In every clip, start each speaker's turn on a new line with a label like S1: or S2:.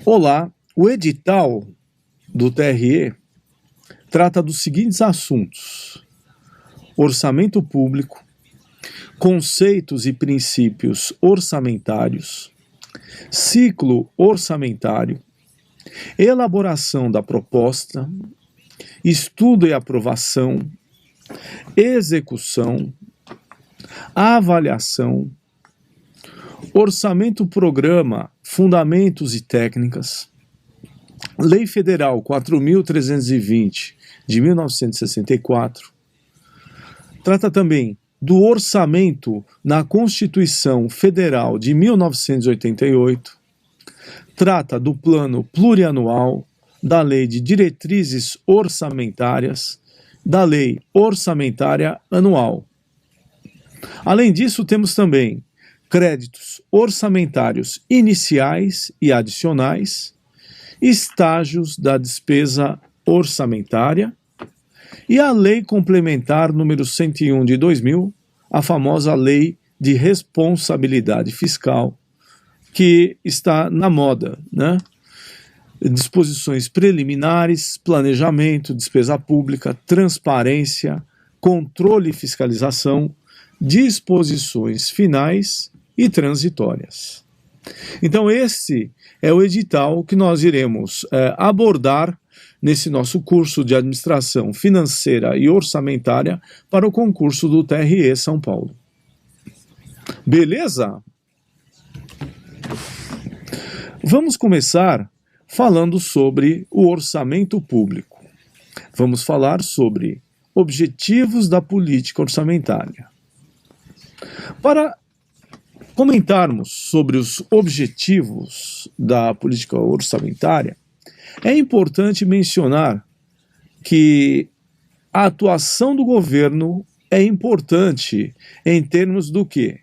S1: Olá, o edital do TRE trata dos seguintes assuntos: orçamento público, conceitos e princípios orçamentários, ciclo orçamentário, elaboração da proposta, estudo e aprovação, execução, avaliação, orçamento-programa, fundamentos e técnicas, Lei Federal 4.320, de 1964, trata também do orçamento na Constituição Federal de 1988, trata do plano plurianual, da Lei de Diretrizes Orçamentárias, da Lei Orçamentária Anual. Além disso, temos também créditos orçamentários iniciais e adicionais, estágios da despesa orçamentária e a Lei Complementar número 101 de 2000, a famosa Lei de Responsabilidade Fiscal, que está na moda, né? Disposições preliminares, planejamento, despesa pública, transparência, controle e fiscalização, disposições finais e transitórias. Então esse é o edital que nós iremos abordar nesse nosso curso de Administração Financeira e Orçamentária para o concurso do TRE São Paulo. Beleza? Vamos começar falando sobre o orçamento público. Vamos falar sobre objetivos da política orçamentária. Para comentarmos sobre os objetivos da política orçamentária, é importante mencionar que a atuação do governo é importante em termos do quê?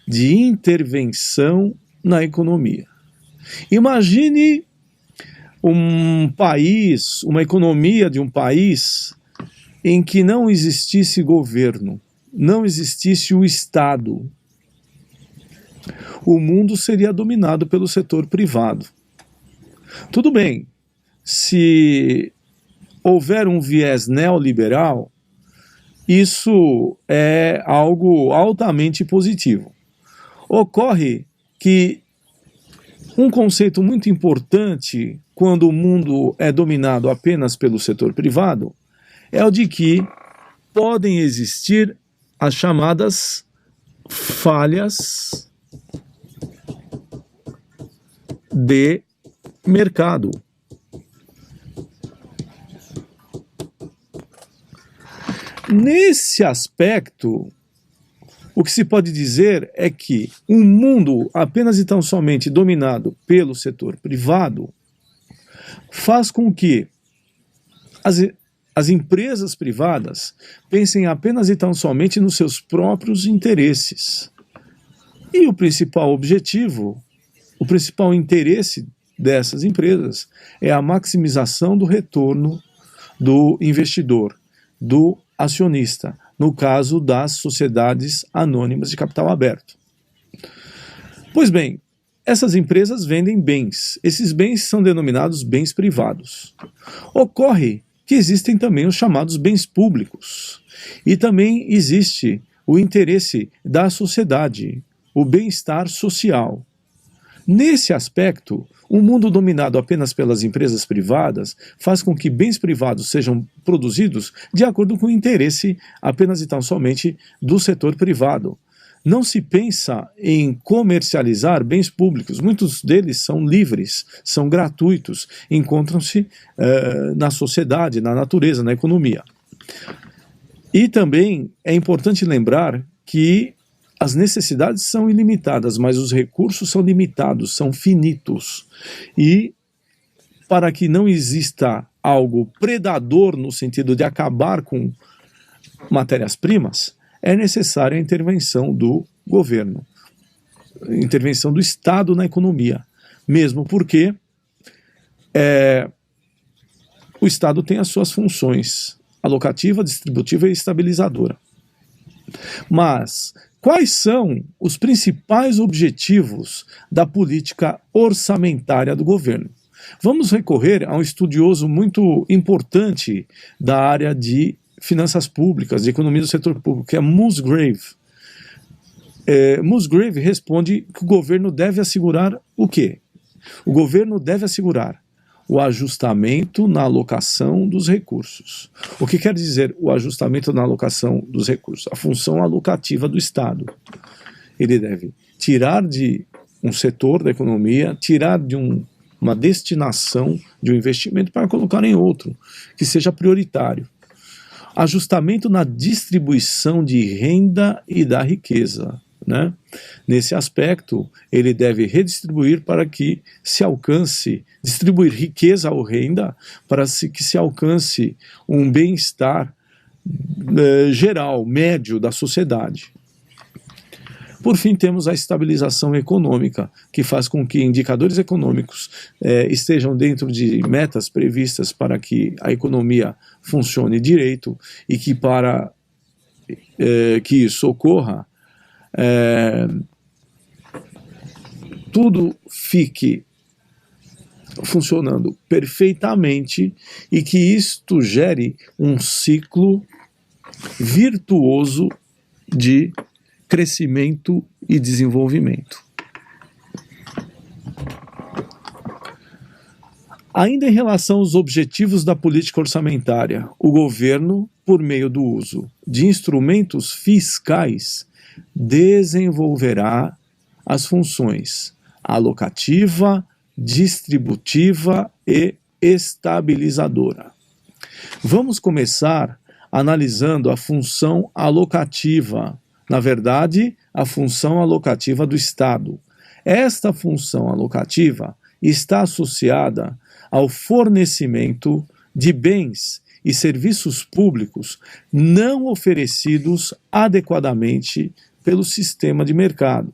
S1: De intervenção na economia. Imagine um país, uma economia de um país em que não existisse governo, não existisse o Estado. O mundo seria dominado pelo setor privado. Tudo bem, se houver um viés neoliberal, isso é algo altamente positivo. Ocorre que um conceito muito importante quando o mundo é dominado apenas pelo setor privado é o de que podem existir as chamadas falhas de mercado. Nesse aspecto, o que se pode dizer é que um mundo apenas e tão somente dominado pelo setor privado faz com que as empresas privadas pensem apenas e tão somente nos seus próprios interesses. E o principal objetivo, o principal interesse dessas empresas é a maximização do retorno do investidor, do acionista, no caso das sociedades anônimas de capital aberto. Pois bem, essas empresas vendem bens. Esses bens são denominados bens privados. Ocorre que existem também os chamados bens públicos. E também existe o interesse da sociedade, o bem-estar social. Nesse aspecto, um mundo dominado apenas pelas empresas privadas faz com que bens privados sejam produzidos de acordo com o interesse apenas e tão somente do setor privado. Não se pensa em comercializar bens públicos, muitos deles são livres, são gratuitos, encontram-se na sociedade, na natureza, na economia. E também é importante lembrar que as necessidades são ilimitadas, mas os recursos são limitados, são finitos. E para que não exista algo predador no sentido de acabar com matérias-primas, é necessária a intervenção do governo, a intervenção do Estado na economia, mesmo porque o Estado tem as suas funções alocativa, distributiva e estabilizadora. Mas quais são os principais objetivos da política orçamentária do governo? Vamos recorrer a um estudioso muito importante da área de finanças públicas, de economia do setor público, que é Musgrave. Musgrave responde que o governo deve assegurar o quê? O governo deve assegurar o ajustamento na alocação dos recursos. O que quer dizer o ajustamento na alocação dos recursos? A função alocativa do Estado. Ele deve tirar de um setor da economia, tirar de uma destinação de um investimento para colocar em outro, que seja prioritário. Ajustamento na distribuição de renda e da riqueza, né? Nesse aspecto, ele deve redistribuir para que se alcance, distribuir riqueza ou renda para que se alcance um bem-estar geral, médio da sociedade. Por fim, temos a estabilização econômica, que faz com que indicadores econômicos estejam dentro de metas previstas para que a economia funcione direito e que para que isso ocorra, tudo fique funcionando perfeitamente e que isto gere um ciclo virtuoso de crescimento e desenvolvimento. Ainda em relação aos objetivos da política orçamentária, o governo, por meio do uso de instrumentos fiscais, desenvolverá as funções alocativa, distributiva e estabilizadora. Vamos começar analisando a função alocativa, na verdade, a função alocativa do Estado. Esta função alocativa está associada ao fornecimento de bens e serviços públicos não oferecidos adequadamente pelo sistema de mercado.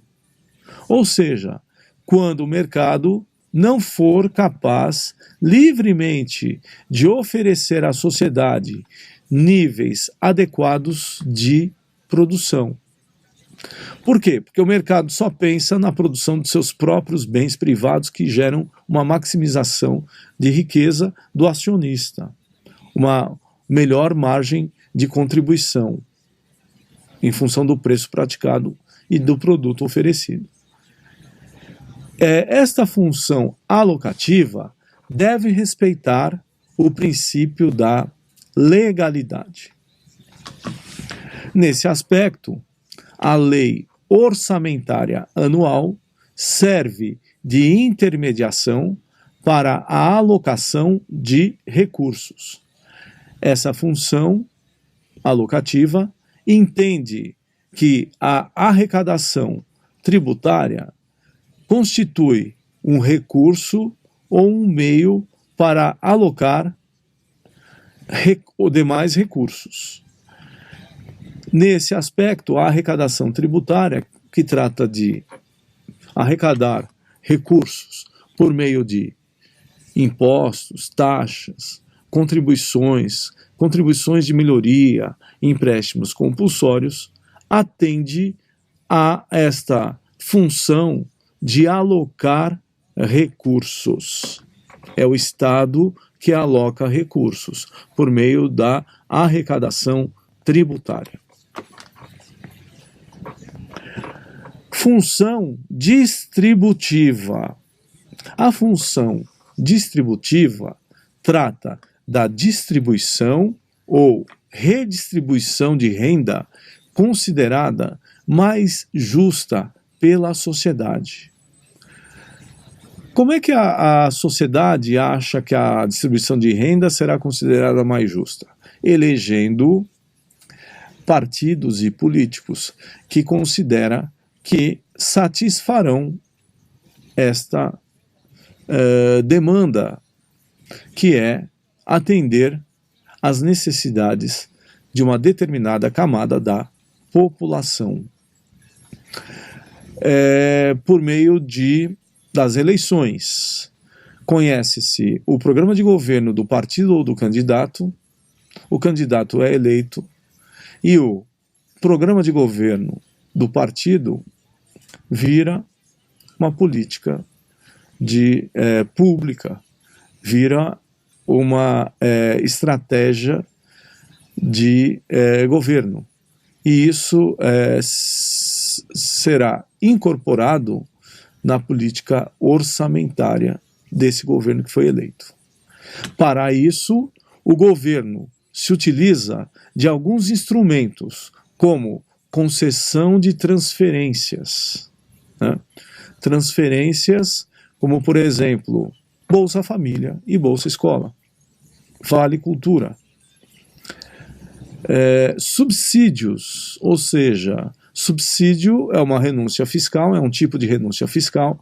S1: Ou seja, quando o mercado não for capaz livremente de oferecer à sociedade níveis adequados de produção. Por quê? Porque o mercado só pensa na produção de seus próprios bens privados que geram uma maximização de riqueza do acionista, uma melhor margem de contribuição em função do preço praticado e do produto oferecido. Esta função alocativa deve respeitar o princípio da legalidade. Nesse aspecto, a lei orçamentária anual serve de intermediação para a alocação de recursos. Essa função alocativa entende que a arrecadação tributária constitui um recurso ou um meio para alocar os demais recursos. Nesse aspecto, a arrecadação tributária, que trata de arrecadar recursos por meio de impostos, taxas, contribuições de melhoria, empréstimos compulsórios, atende a esta função de alocar recursos. É o Estado que aloca recursos por meio da arrecadação tributária. Função distributiva. A função distributiva trata da distribuição ou redistribuição de renda considerada mais justa pela sociedade. Como é que a sociedade acha que a distribuição de renda será considerada mais justa? Elegendo partidos e políticos que considera que satisfarão esta demanda, que é atender às necessidades de uma determinada camada da população. Por meio das eleições, conhece-se o programa de governo do partido ou do candidato, o candidato é eleito, e o programa de governo do partido vira uma política pública vira uma estratégia de governo. E isso será incorporado na política orçamentária desse governo que foi eleito. Para isso, o governo se utiliza de alguns instrumentos, como concessão de transferências, né? Transferências como, por exemplo, Bolsa Família e Bolsa Escola, Vale Cultura. Subsídios, ou seja, subsídio é uma renúncia fiscal, é um tipo de renúncia fiscal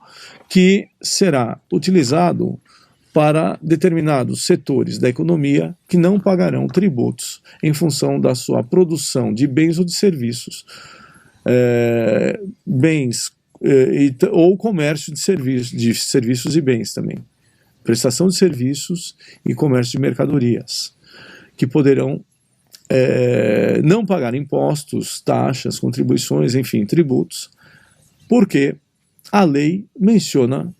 S1: que será utilizado para determinados setores da economia que não pagarão tributos em função da sua produção de bens ou de serviços, ou comércio de serviços e bens também, prestação de serviços e comércio de mercadorias, que poderão não pagar impostos, taxas, contribuições, enfim, tributos, porque a lei menciona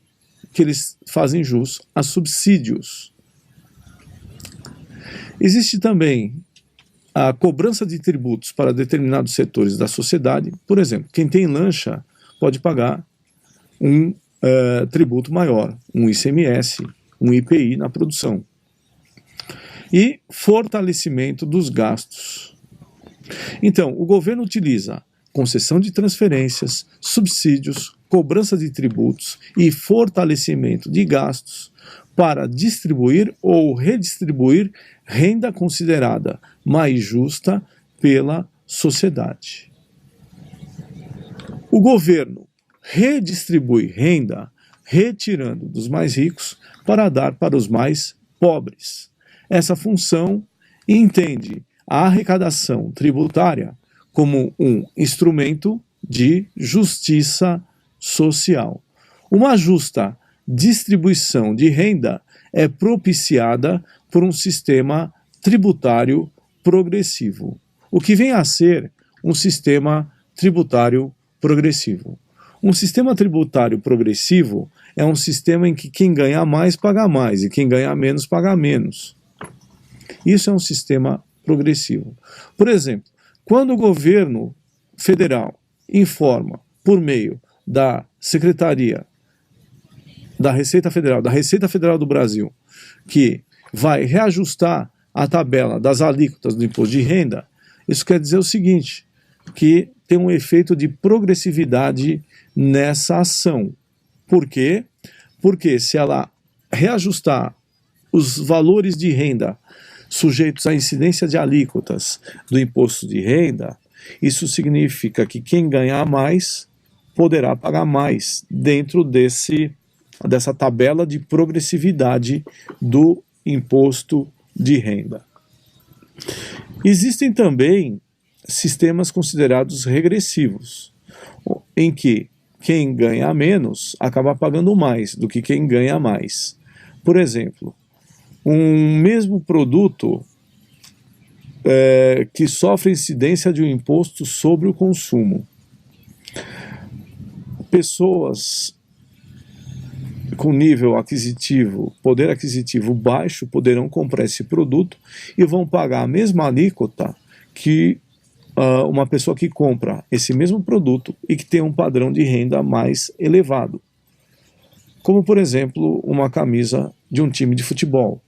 S1: que eles fazem jus a subsídios. Existe também a cobrança de tributos para determinados setores da sociedade. Por exemplo, quem tem lancha pode pagar um tributo maior, um ICMS, um IPI na produção. E fortalecimento dos gastos. Então, o governo utiliza concessão de transferências, subsídios, cobrança de tributos e fortalecimento de gastos para distribuir ou redistribuir renda considerada mais justa pela sociedade. O governo redistribui renda retirando dos mais ricos para dar para os mais pobres. Essa função entende a arrecadação tributária como um instrumento de justiça social. Uma justa distribuição de renda é propiciada por um sistema tributário progressivo. O que vem a ser um sistema tributário progressivo? Um sistema tributário progressivo é um sistema em que quem ganha mais paga mais e quem ganha menos paga menos. Isso é um sistema progressivo. Por exemplo, quando o governo federal informa por meio da Secretaria da Receita Federal do Brasil, que vai reajustar a tabela das alíquotas do imposto de renda, isso quer dizer o seguinte, que tem um efeito de progressividade nessa ação. Por quê? Porque se ela reajustar os valores de renda sujeitos à incidência de alíquotas do imposto de renda, isso significa que quem ganhar mais poderá pagar mais dentro dessa tabela de progressividade do imposto de renda. Existem também sistemas considerados regressivos, em que quem ganha menos acaba pagando mais do que quem ganha mais. Por exemplo, um mesmo produto que sofre incidência de um imposto sobre o consumo. Pessoas com nível aquisitivo, poder aquisitivo baixo, poderão comprar esse produto e vão pagar a mesma alíquota que uma pessoa que compra esse mesmo produto e que tem um padrão de renda mais elevado. Como, por exemplo, uma camisa de um time de futebol.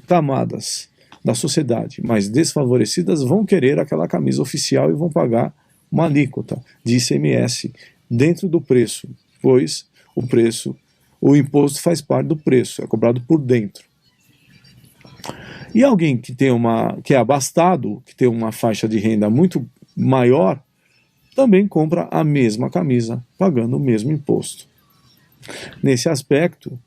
S1: Camadas da sociedade mais desfavorecidas vão querer aquela camisa oficial e vão pagar uma alíquota de ICMS dentro do preço, pois o imposto faz parte do preço, é cobrado por dentro. E alguém que é abastado, que tem uma faixa de renda muito maior, também compra a mesma camisa, pagando o mesmo imposto. Nesse aspecto,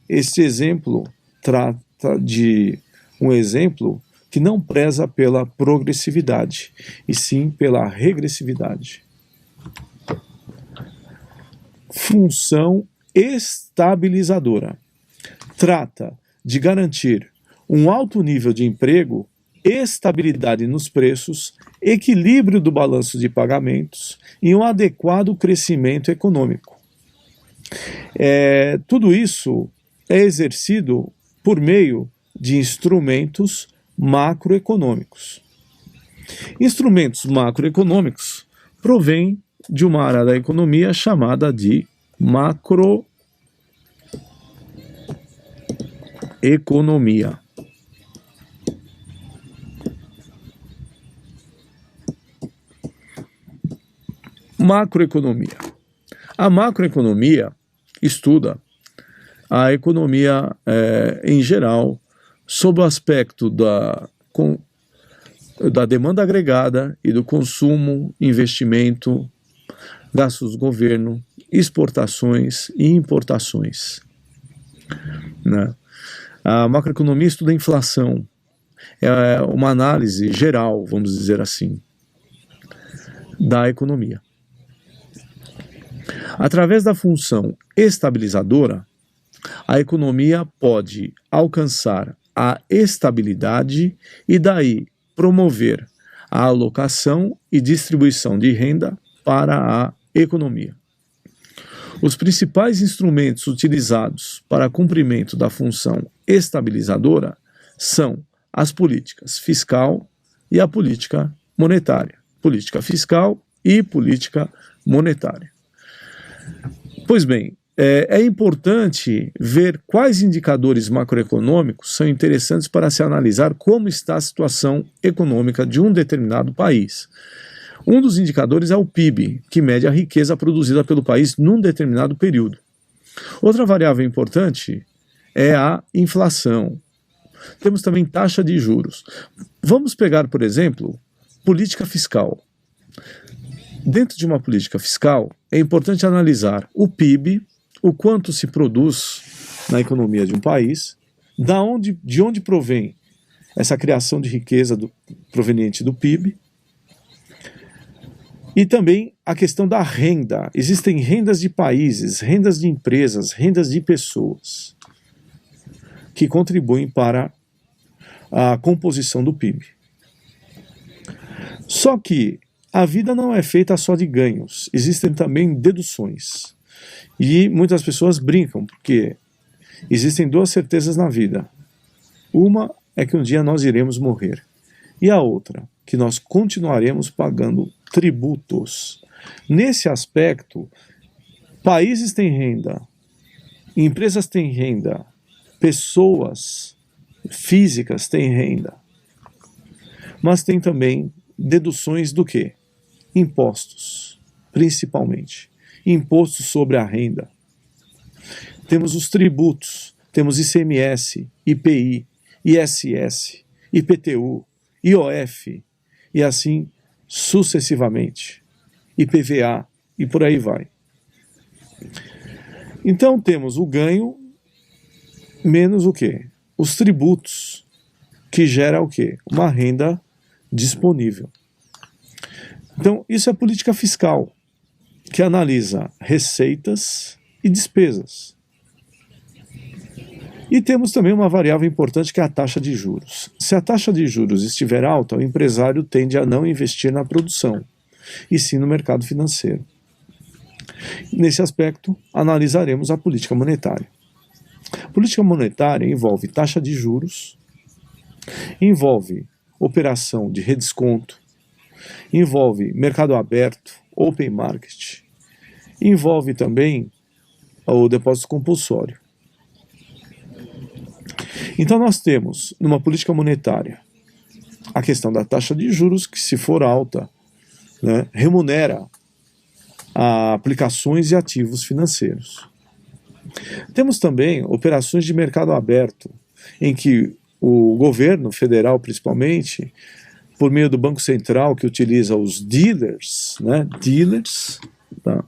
S1: este exemplo trata de um exemplo que não preza pela progressividade, e sim pela regressividade. Função estabilizadora. Trata de garantir um alto nível de emprego, estabilidade nos preços, equilíbrio do balanço de pagamentos e um adequado crescimento econômico. Tudo isso é exercido por meio de instrumentos macroeconômicos. Instrumentos macroeconômicos provêm de uma área da economia chamada de macroeconomia. Macroeconomia. A macroeconomia estuda a economia em geral, sob o aspecto da demanda agregada e do consumo, investimento, gastos do governo, exportações e importações. Né? A macroeconomia estuda a inflação, é uma análise geral, vamos dizer assim, da economia. Através da função estabilizadora, a economia pode alcançar a estabilidade e daí promover a alocação e distribuição de renda para a economia. Os principais instrumentos utilizados para cumprimento da função estabilizadora são as políticas fiscal e a política monetária. Política fiscal e política monetária. Pois bem, é importante ver quais indicadores macroeconômicos são interessantes para se analisar como está a situação econômica de um determinado país. Um dos indicadores é o PIB, que mede a riqueza produzida pelo país num determinado período. Outra variável importante é a inflação. Temos também taxa de juros. Vamos pegar, por exemplo, política fiscal. Dentro de uma política fiscal, é importante analisar o PIB, o quanto se produz na economia de um país, de onde provém essa criação de riqueza proveniente do PIB, e também a questão da renda. Existem rendas de países, rendas de empresas, rendas de pessoas, que contribuem para a composição do PIB. Só que a vida não é feita só de ganhos, existem também deduções. E muitas pessoas brincam, porque existem duas certezas na vida. Uma é que um dia nós iremos morrer. E a outra, que nós continuaremos pagando tributos. Nesse aspecto, países têm renda, empresas têm renda, pessoas físicas têm renda. Mas tem também deduções do quê? Impostos, principalmente. Impostos sobre a renda. Temos os tributos, temos ICMS, IPI, ISS, IPTU, IOF, e assim sucessivamente, IPVA, e por aí vai. Então temos o ganho menos o quê? Os tributos, que gera o quê? Uma renda disponível. Então isso é política fiscal, que analisa receitas e despesas. E temos também uma variável importante que é a taxa de juros. Se a taxa de juros estiver alta, o empresário tende a não investir na produção, e sim no mercado financeiro. Nesse aspecto, analisaremos a política monetária. A política monetária envolve taxa de juros, envolve operação de redesconto, envolve mercado aberto, open market, envolve também o depósito compulsório. Então nós temos, numa política monetária, a questão da taxa de juros, que se for alta, né, remunera a aplicações e ativos financeiros. Temos também operações de mercado aberto, em que o governo federal, principalmente, por meio do Banco Central, que utiliza os dealers, né, tá?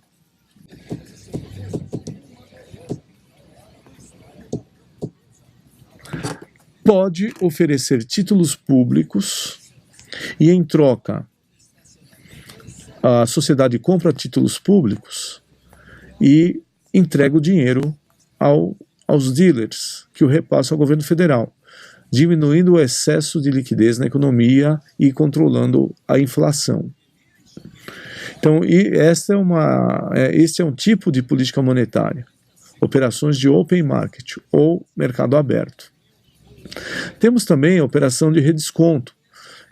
S1: Pode oferecer títulos públicos e, em troca, a sociedade compra títulos públicos e entrega o dinheiro aos dealers, que o repassam ao governo federal, diminuindo o excesso de liquidez na economia e controlando a inflação. Então, este é um tipo de política monetária, operações de open market ou mercado aberto. Temos também a operação de redesconto,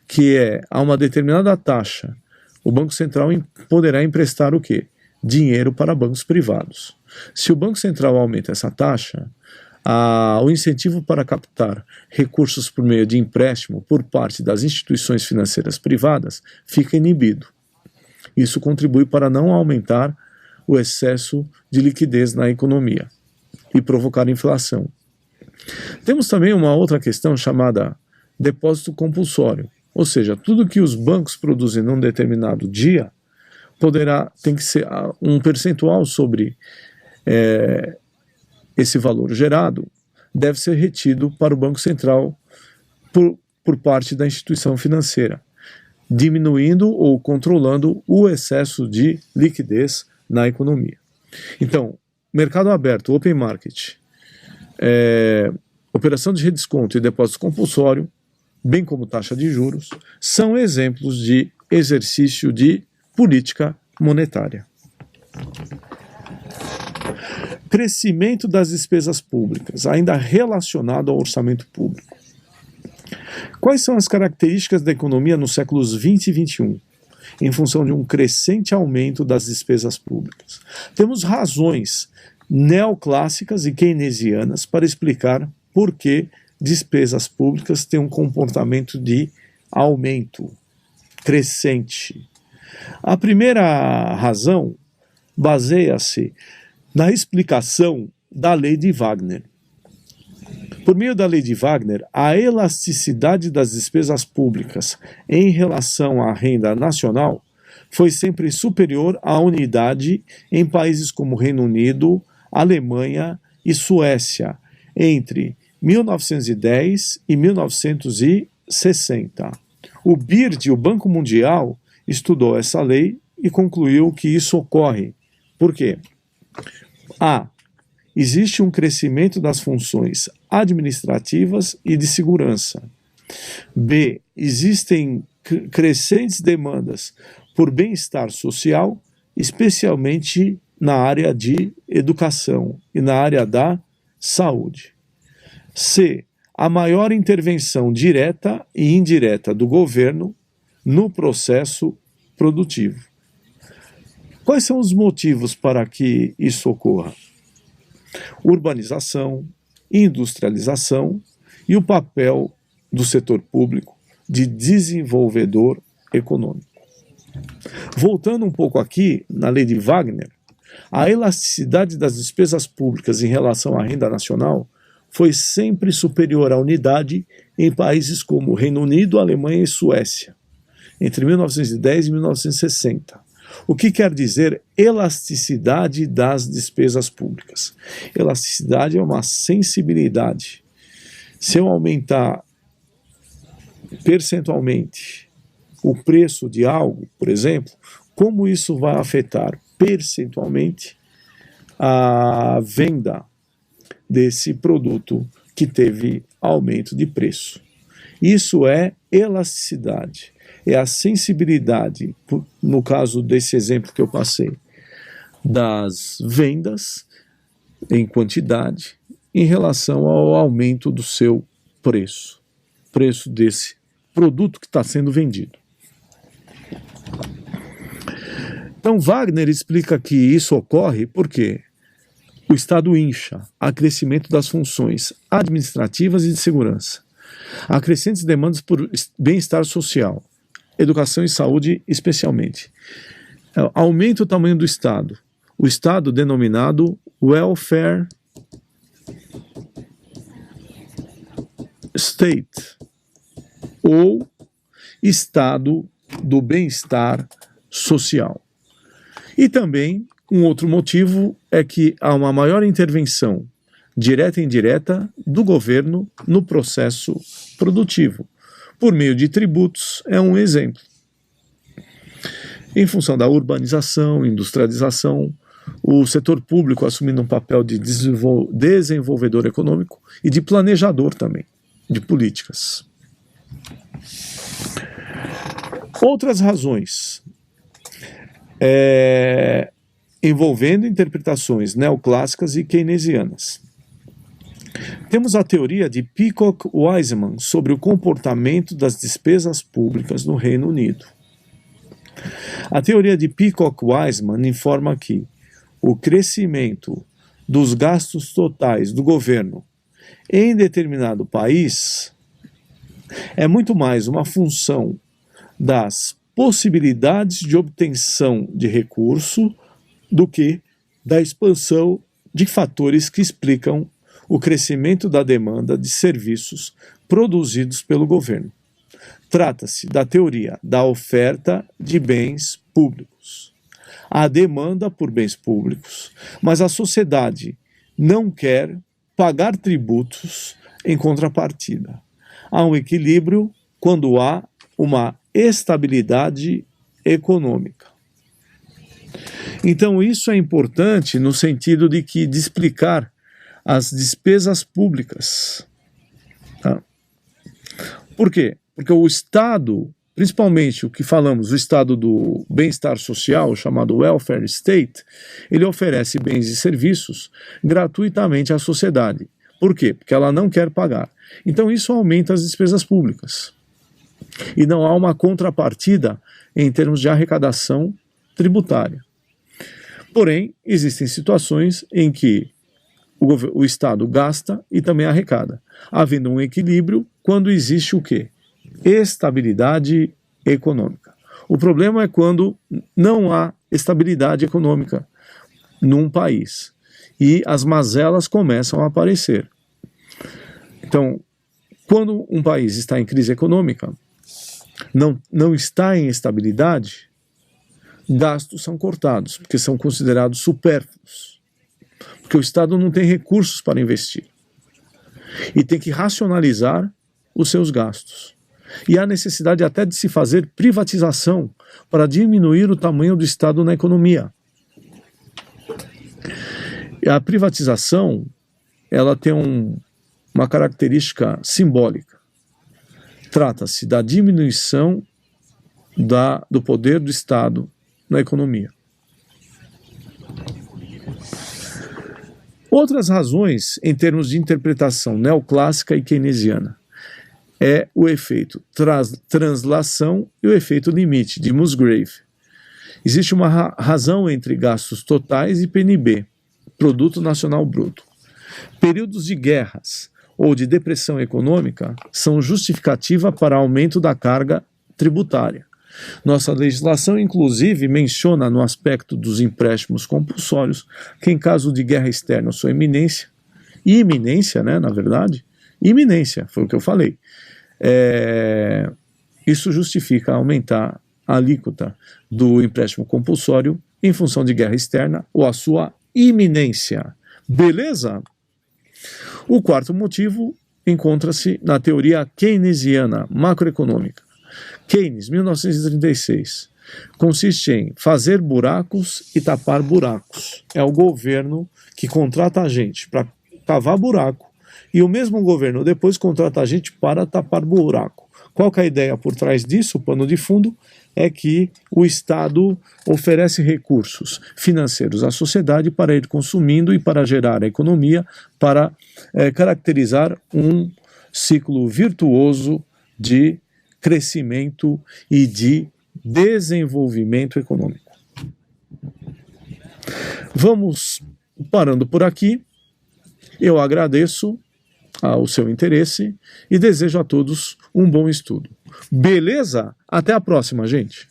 S1: que é a uma determinada taxa, o Banco Central poderá emprestar o quê? Dinheiro para bancos privados. Se o Banco Central aumenta essa taxa, o incentivo para captar recursos por meio de empréstimo por parte das instituições financeiras privadas fica inibido. Isso contribui para não aumentar o excesso de liquidez na economia e provocar inflação. Temos também uma outra questão chamada depósito compulsório, ou seja, tudo que os bancos produzem num determinado dia tem que ser um percentual sobre esse valor gerado, deve ser retido para o Banco Central por parte da instituição financeira, diminuindo ou controlando o excesso de liquidez na economia. Então, mercado aberto, open market, operação de redesconto e depósito compulsório, bem como taxa de juros, são exemplos de exercício de política monetária. Crescimento das despesas públicas, ainda relacionado ao orçamento público. Quais são as características da economia nos séculos 20 e 21, em função de um crescente aumento das despesas públicas? Temos razões neoclássicas e keynesianas para explicar por que despesas públicas têm um comportamento de aumento crescente. A primeira razão baseia-se na explicação da lei de Wagner. Por meio da lei de Wagner, a elasticidade das despesas públicas em relação à renda nacional foi sempre superior à unidade em países como Reino Unido, Alemanha e Suécia, entre 1910 e 1960. O BIRD, o Banco Mundial, estudou essa lei e concluiu que isso ocorre. Por quê? Existe um crescimento das funções administrativas e de segurança. B. Existem crescentes demandas por bem-estar social, especialmente na área de educação e na área da saúde. C. A maior intervenção direta e indireta do governo no processo produtivo. Quais são os motivos para que isso ocorra? Urbanização, industrialização e o papel do setor público de desenvolvedor econômico. Voltando um pouco aqui na lei de Wagner, a elasticidade das despesas públicas em relação à renda nacional foi sempre superior à unidade em países como Reino Unido, Alemanha e Suécia, entre 1910 e 1960. O que quer dizer elasticidade das despesas públicas? Elasticidade é uma sensibilidade. Se eu aumentar percentualmente o preço de algo, por exemplo, como isso vai afetar percentualmente a venda desse produto que teve aumento de preço? Isso é elasticidade. É a sensibilidade, no caso desse exemplo que eu passei, das vendas em quantidade em relação ao aumento do seu preço desse produto que está sendo vendido. Então Wagner explica que isso ocorre porque o Estado incha, há crescimento das funções administrativas e de segurança, há crescentes demandas por bem-estar social, educação e saúde especialmente. Aumenta o tamanho do Estado. O Estado denominado Welfare State, ou Estado do bem-estar social. E também, um outro motivo é que há uma maior intervenção direta e indireta do governo no processo produtivo. Por meio de tributos, é um exemplo. Em função da urbanização, industrialização, o setor público assumindo um papel de desenvolvedor econômico e de planejador também, de políticas. Outras razões. envolvendo interpretações neoclássicas e keynesianas. Temos a teoria de Peacock-Wiseman sobre o comportamento das despesas públicas no Reino Unido. A teoria de Peacock-Wiseman informa que o crescimento dos gastos totais do governo em determinado país é muito mais uma função das possibilidades de obtenção de recurso do que da expansão de fatores que explicam o crescimento da demanda de serviços produzidos pelo governo. Trata-se da teoria da oferta de bens públicos. Há demanda por bens públicos, mas a sociedade não quer pagar tributos em contrapartida. Há um equilíbrio quando há uma estabilidade econômica. Então isso é importante no sentido de explicar as despesas públicas. Tá? Por quê? Porque o Estado, principalmente o que falamos, o Estado do bem-estar social, chamado welfare state, ele oferece bens e serviços gratuitamente à sociedade. Por quê? Porque ela não quer pagar. Então isso aumenta as despesas públicas. E não há uma contrapartida em termos de arrecadação tributária. Porém, existem situações em que o Estado gasta e também arrecada, havendo um equilíbrio quando existe o quê? Estabilidade econômica. O problema é quando não há estabilidade econômica num país e as mazelas começam a aparecer. Então, quando um país está em crise econômica, não está em estabilidade, gastos são cortados, porque são considerados supérfluos. Porque o Estado não tem recursos para investir. E tem que racionalizar os seus gastos. E há necessidade até de se fazer privatização para diminuir o tamanho do Estado na economia. E a privatização, ela tem uma característica simbólica. Trata-se da diminuição do poder do Estado na economia. Outras razões, em termos de interpretação neoclássica e keynesiana, é o efeito translação e o efeito limite, de Musgrave. Existe uma razão entre gastos totais e PNB, Produto Nacional Bruto. Períodos de guerras ou de depressão econômica são justificativa para aumento da carga tributária. Nossa legislação, inclusive, menciona no aspecto dos empréstimos compulsórios que, em caso de guerra externa, sua iminência, né, na verdade, iminência, foi o que eu falei, isso justifica aumentar a alíquota do empréstimo compulsório em função de guerra externa ou a sua iminência. Beleza? O quarto motivo encontra-se na teoria keynesiana macroeconômica. Keynes, 1936, consiste em fazer buracos e tapar buracos. É o governo que contrata a gente para cavar buraco e o mesmo governo depois contrata a gente para tapar buraco. Qual que é a ideia por trás disso? O pano de fundo é que o Estado oferece recursos financeiros à sociedade para ir consumindo e para gerar a economia, para caracterizar um ciclo virtuoso de crescimento e de desenvolvimento econômico. Vamos parando por aqui. Eu agradeço o seu interesse e desejo a todos um bom estudo. Beleza? Até a próxima, gente!